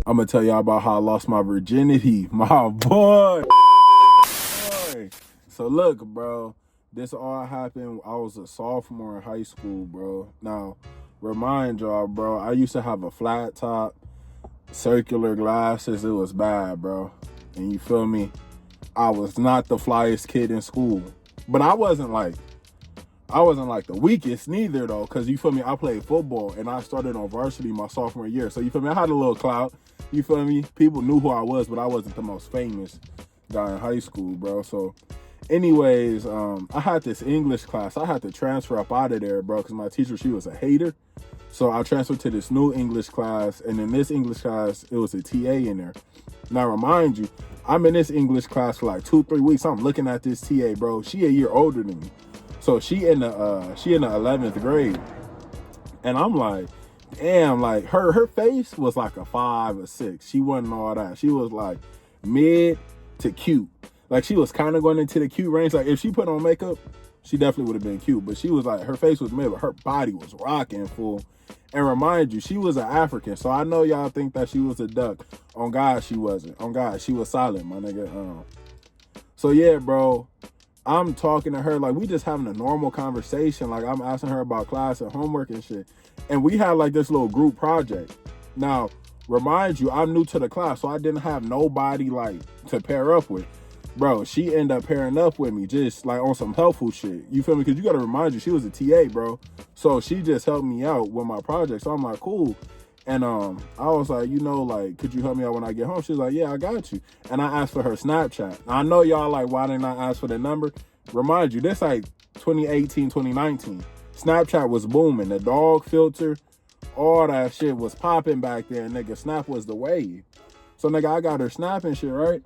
I'm gonna tell y'all about how I lost my virginity, my boy. So look, bro, this all happened. I was a sophomore in high school, bro. Now, remind y'all, bro, I used to have a flat top, circular glasses. It was bad, bro. And you feel me? I was not the flyest kid in school, but I wasn't like the weakest neither, though, because you feel me, I played football and I started on varsity my sophomore year. So you feel me, I had a little clout. You feel me? People knew who I was, but I wasn't the most famous guy in high school, bro. So anyways, I had this English class. I had to transfer up out of there, bro, because my teacher, she was a hater. So I transferred to this new English class, and in this English class, it was a TA in there. Now, remind you, I'm in this English class for like 2-3 weeks. I'm looking at this TA, bro. She a year older than me. So she in the 11th grade. And I'm like, damn, like her face was like a 5 or 6. She wasn't all that. She was like mid to cute. Like she was kind of going into the cute range. Like if she put on makeup, she definitely would have been cute. But she was like, her face was mid, but her body was rocking full. And remind you, she was an African. So I know y'all think that she was a duck. On God, she wasn't. On God, she was silent, my nigga. So yeah, bro. I'm talking to her, like we just having a normal conversation. Like I'm asking her about class and homework and shit. And we had like this little group project. Now, remind you, I'm new to the class, so I didn't have nobody like to pair up with. Bro, she ended up pairing up with me just like on some helpful shit. You feel me? Because you got to remind you, she was a TA, bro. So she just helped me out with my project. So I'm like, cool. And I was like, you know, like, could you help me out when I get home? She's like, yeah, I got you. And I asked for her Snapchat. I know y'all like, why didn't I ask for the number? Remind you, this like 2018, 2019. Snapchat was booming. The dog filter, all that shit was popping back there. Nigga, Snap was the wave. So, nigga, I got her Snap and shit, right?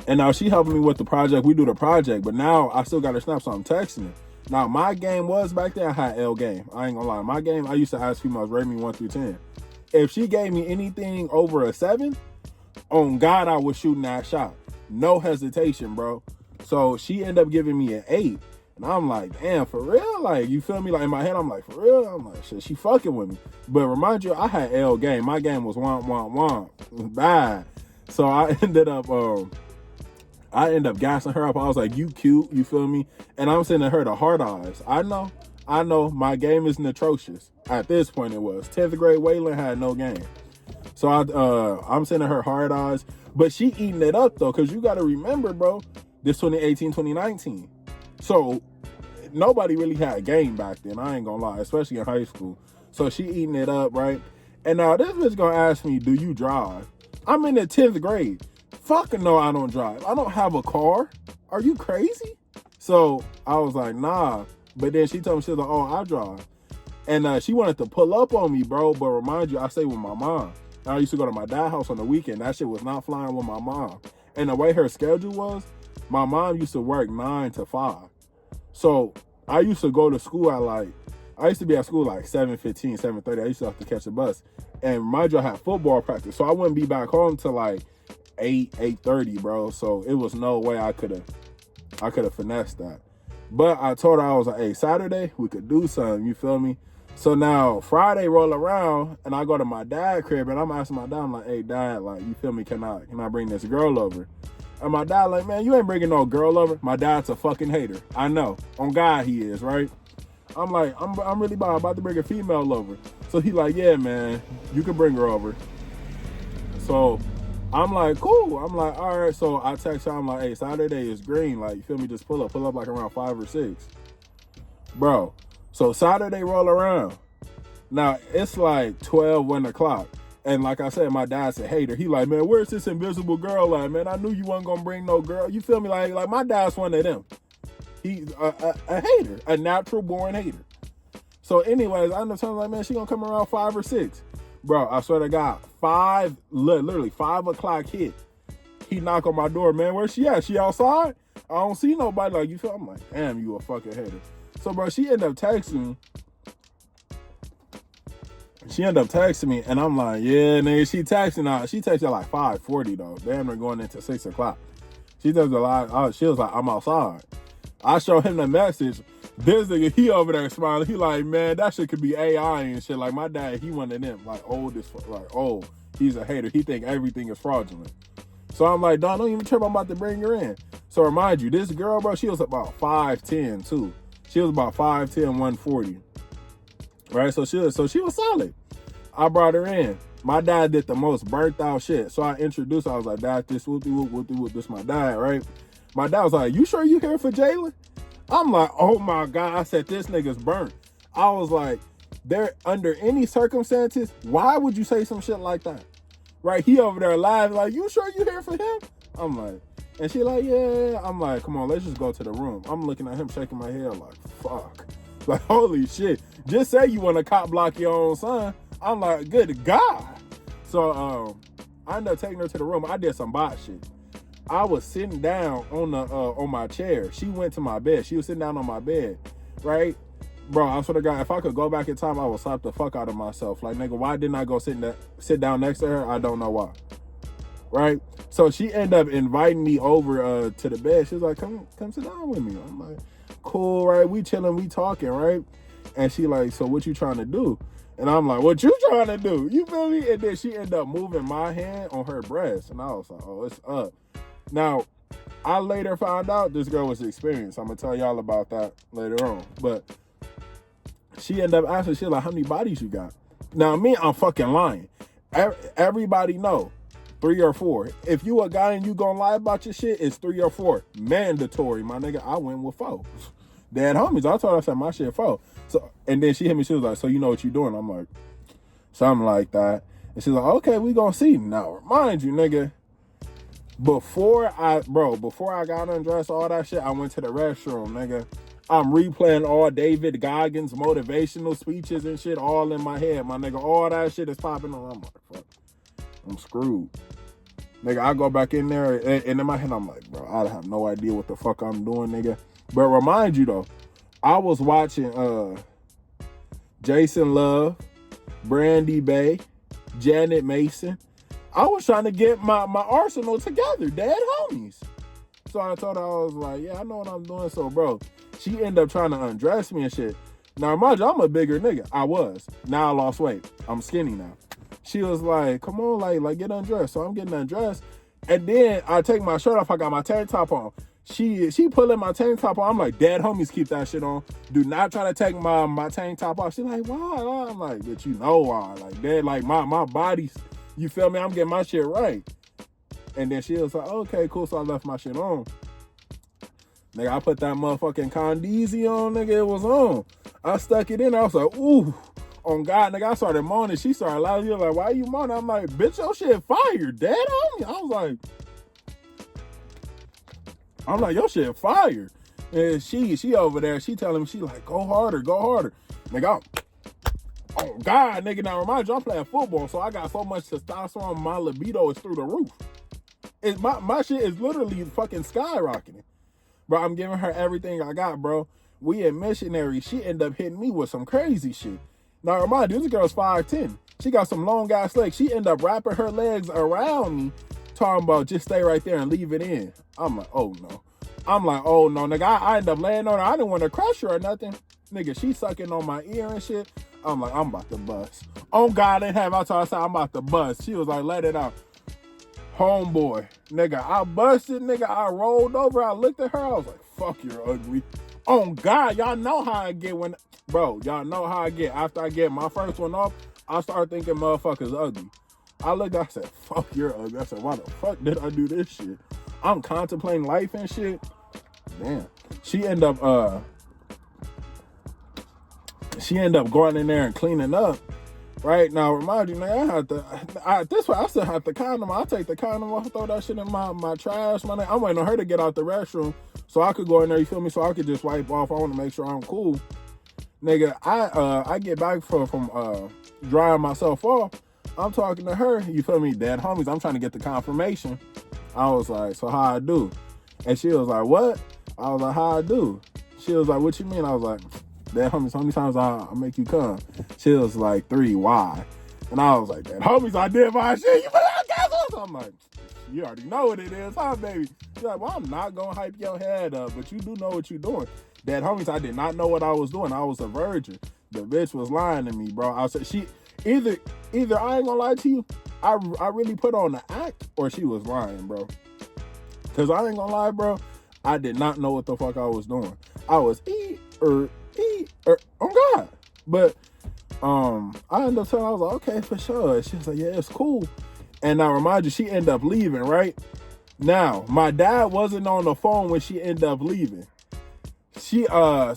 And now she helping me with the project. We do the project, but now I still got her Snap, so I'm texting her. Now, my game was back there, I had L game. I ain't gonna lie. My game, I used to ask females, rate me 1 through 10. If she gave me anything over a 7, on God, I was shooting that shot. No hesitation, bro. So she ended up giving me an 8. And I'm like, damn, for real? Like, you feel me? Like, in my head, I'm like, for real? I'm like, shit, she fucking with me. But remind you, I had L game. My game was womp. Bad. So I ended up gassing her up. I was like, you cute, you feel me? And I'm sending her the hard eyes. I know, my game isn't atrocious. At this point it was. 10th grade Waaylen had no game. So I'm sending her hard eyes. But she eating it up though, because you got to remember, bro, this 2018, 2019. So nobody really had game back then. I ain't gonna lie, especially in high school. So she eating it up, right? And now this bitch gonna ask me, do you drive? I'm in the 10th grade. Fucking no, I don't drive. I don't have a car. Are you crazy? So I was like, nah. But then she told me, she was like, oh, I drive. And she wanted to pull up on me, bro. But remind you, I stay with my mom. I used to go to my dad's house on the weekend. That shit was not flying with my mom. And the way her schedule was, my mom used to work 9 to 5. So I used to go to school at I used to be at school like 7:15, 7:30. I used to have to catch a bus. And mind you, I had football practice. So I wouldn't be back home till like 8:30, bro. So it was no way I could have finessed that. But I told her, I was like, hey, Saturday we could do something, you feel me? So now Friday roll around and I go to my dad's crib and I'm asking my dad, I'm like, hey dad, like, you feel me, can I bring this girl over? And my dad like, man, you ain't bringing no girl over. My dad's a fucking hater. I know. On God he is, right? I'm like, I'm really about to bring a female over. So he like, yeah, man, you can bring her over. So I'm like, cool. I'm like, all right. So I text her, I'm like, hey, Saturday is green. Like, you feel me? Just pull up like around 5 or 6. Bro, so Saturday roll around. Now, it's like 1 o'clock. And like I said, my dad's a hater. He like, man, where's this invisible girl at, man? I knew you wasn't going to bring no girl. You feel me? Like my dad's one of them. He's a hater, a natural born hater. So anyways, I end up telling like, man, she going to come around 5 or 6. Bro, I swear to God, literally 5 o'clock hit. He knock on my door, man, where's she at? She outside? I don't see nobody. Like, you feel? I'm like, damn, you a fucking hater. So, bro, she ended up texting me. And I'm like, yeah, nigga, she texted out like 5:40 though. Damn, they're going into 6 o'clock. She does a lot. She was like, I'm outside. I show him the message. This nigga, he over there smiling. He like, man, that shit could be AI and shit. Like my dad, he one of them, like old as like old. He's a hater. He think everything is fraudulent. So I'm like, don't even trip. I'm about to bring her in. So remind you, this girl, bro, she was about 5'10" too. She was about 5'10", 140. Right? So she was solid. I brought her in. My dad did the most burnt out shit. So I introduced her. I was like, Dad, this whoop, this my dad, right? My dad was like, you sure you here for Jalen? I'm like, oh my God. I said, this nigga's burnt. I was like, there under any circumstances, why would you say some shit like that? Right? He over there live, like, you sure you here for him? I'm like, and she like, yeah. I'm like, come on, let's just go to the room. I'm looking at him, shaking my head like, fuck. Like, holy shit. Just say you want to cop block your own son. I'm like, good God. So I ended up taking her to the room. I did some bot shit. I was sitting down on my chair. She went to my bed. She was sitting down on my bed, right? Bro, I swear to God, if I could go back in time, I would slap the fuck out of myself. Like, nigga, why didn't I go sit down next to her? I don't know why. Right? So she ended up inviting me over to the bed. She was like, come sit down with me. I'm like, cool, right? We chilling, we talking, right? And she like, so what you trying to do? And I'm like, what you trying to do? You feel me? And then she ended up moving my hand on her breast. And I was like, oh, it's up. Now, I later found out this girl was experienced. I'm going to tell y'all about that later on. But she ended up asking, she was like, how many bodies you got? Now, me, I'm fucking lying. Everybody know 3 or 4. If you a guy and you gonna lie about your shit, it's 3 or 4. Mandatory, my nigga. I went with 4. Dead homies. I told her, I said, my shit 4. So, and then she hit me, she was like, so you know what you doing? I'm like, something like that. And she's like, okay, we gonna see. Now, remind you, nigga, before I got undressed, all that shit, I went to the restroom, nigga. I'm replaying all David Goggins motivational speeches and shit all in my head, my nigga. All that shit is popping on. I'm like, fuck, I'm screwed. Nigga, I go back in there, and in my head, I'm like, bro, I have no idea what the fuck I'm doing, nigga. But remind you, though, I was watching Jason Love, Brandy Bay, Janet Mason. I was trying to get my arsenal together, dead homies. So I told her, I was like, yeah, I know what I'm doing. So, bro, she ended up trying to undress me and shit. Now, mind you, I'm a bigger nigga. I was. Now I lost weight. I'm skinny now. She was like, come on, like get undressed. So I'm getting undressed. And then I take my shirt off. I got my tank top on. She pulling my tank top on. I'm like, dead homies, keep that shit on. Do not try to take my tank top off. She's like, why? I'm like, but you know why. Like, dead, like my body's, you feel me? I'm getting my shit right. And then she was like, okay, cool. So I left my shit on. Nigga, I put that motherfucking Condeezy on, nigga. It was on. I stuck it in. I was like, ooh. On God, nigga, I started moaning. She started laughing. Like, why you moaning? I'm like, bitch, your shit fire. Dead on me. I was like, your shit fire. And she over there, she telling me, she like, go harder. Nigga, oh God, nigga, now remind you, I'm playing football, so I got so much testosterone, my libido is through the roof. My shit is literally fucking skyrocketing. Bro, I'm giving her everything I got, bro. We in missionary. She ended up hitting me with some crazy shit. Now, remind you, this girl's 5'10". She got some long ass legs. She ended up wrapping her legs around me, talking about just stay right there and leave it in. I'm like, oh no. Nigga. I ended up laying on her. I didn't want to crush her or nothing. Nigga, she sucking on my ear and shit. I'm like, I'm about to bust. Oh God, I didn't have my time. I'm about to bust. She was like, let it out. Homeboy, nigga, I busted, nigga. I rolled over. I looked at her. I was like, fuck, you're ugly. Oh God, y'all know how I get when, bro, y'all know how I get. After I get my first one off, I start thinking motherfuckers ugly. I looked, I said, fuck, you're ugly. I said, why the fuck did I do this shit? I'm contemplating life and shit. Damn. She ended up going in there and cleaning up. Right now, remind you, man, I still have the condom. I take the condom off, throw that shit in my trash. Man, I'm waiting on her to get out the restroom so I could go in there, you feel me? So I could just wipe off. I want to make sure I'm cool. Nigga, I get back from drying myself off. I'm talking to her, you feel me? Dead homies, I'm trying to get the confirmation. I was like, so how I do? And she was like, what? I was like, how I do? She was like, what you mean? I was like, dead homies, how many times I make you come? She was like, 3, why? And I was like, dead homies, I did my shit. You feel like I got this? I'm like, you already know what it is, huh, baby? She's like, well, I'm not gonna hype your head up, but you do know what you're doing. That homies, I did not know what I was doing. I was a virgin. The bitch was lying to me, bro. I said she either I ain't gonna lie to you, I really put on the act, or she was lying, bro. Cause I ain't gonna lie, bro, I did not know what the fuck I was doing. I was oh God. But I ended up telling her, I was like, okay, for sure. She was like, yeah, it's cool. And I remind you, she ended up leaving, right? Now, my dad wasn't on the phone when she ended up leaving. I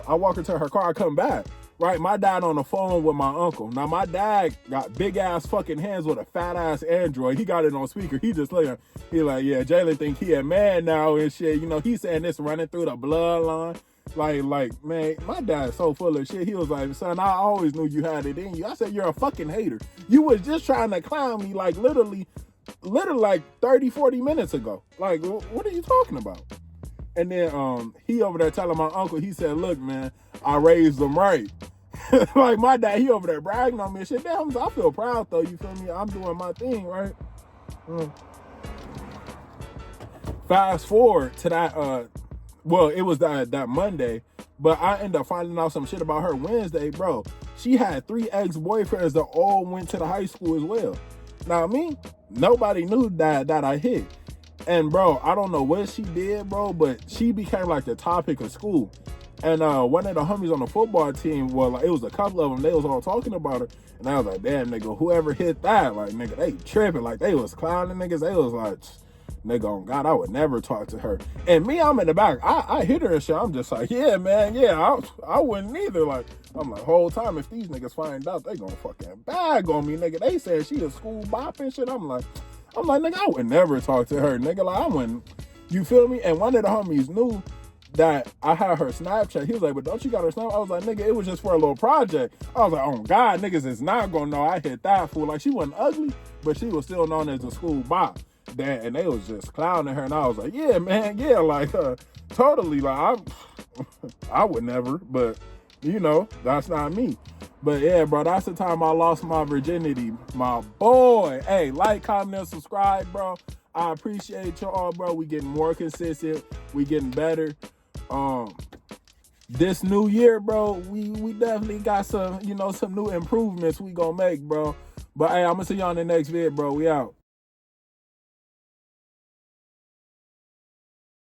walk into her car, I come back. Right, my dad on the phone with my uncle. Now, my dad got big ass fucking hands with a fat ass Android. He got it on speaker. He just like, yeah, Jalen think he a man now and shit. You know, he saying this running through the bloodline. Like, man, my dad's so full of shit. He was like, son, I always knew you had it in you. I said, you're a fucking hater. You was just trying to clown me, like, literally like 30, 40 minutes ago. Like, what are you talking about? And then he over there telling my uncle, he said, look, man, I raised them right. Like, my dad, he over there bragging on me and shit. Damn, I feel proud, though, you feel me? I'm doing my thing, right? Fast forward to that, it was that Monday, but I ended up finding out some shit about her Wednesday, bro. She had 3 ex-boyfriends that all went to the high school as well. Now, me, nobody knew that I hit. And, bro, I don't know what she did, bro, but she became, like, the topic of school. And one of the homies on the football team, well, like, it was a couple of them, they was all talking about her. And I was like, damn, nigga, whoever hit that, like, nigga, they tripping. Like, they was clowning niggas. They was like, nigga, on God, I would never talk to her. And me, I'm in the back. I hit her and shit. I'm just like, yeah, man, yeah, I wouldn't either. Like, I'm like, whole time, if these niggas find out, they gonna fucking bag on me, nigga. They said she a school bop and shit. I'm like, nigga, I would never talk to her, nigga. Like, I wouldn't, you feel me? And one of the homies knew that I had her Snapchat. He was like, but don't you got her Snapchat? I was like, nigga, it was just for a little project. I was like, oh God, niggas is not gonna know I hit that fool. Like, she wasn't ugly, but she was still known as a school bop. And they was just clowning her, and I was like, yeah, man, yeah, like, totally, like, I would never, but, you know, that's not me. But yeah, bro, that's the time I lost my virginity, my boy. Hey, like, comment, and subscribe, bro. I appreciate y'all, bro. We getting more consistent. We getting better. This new year, bro, we definitely got some, some new improvements we gonna make, bro. But hey, I'm gonna see y'all in the next vid, bro. We out.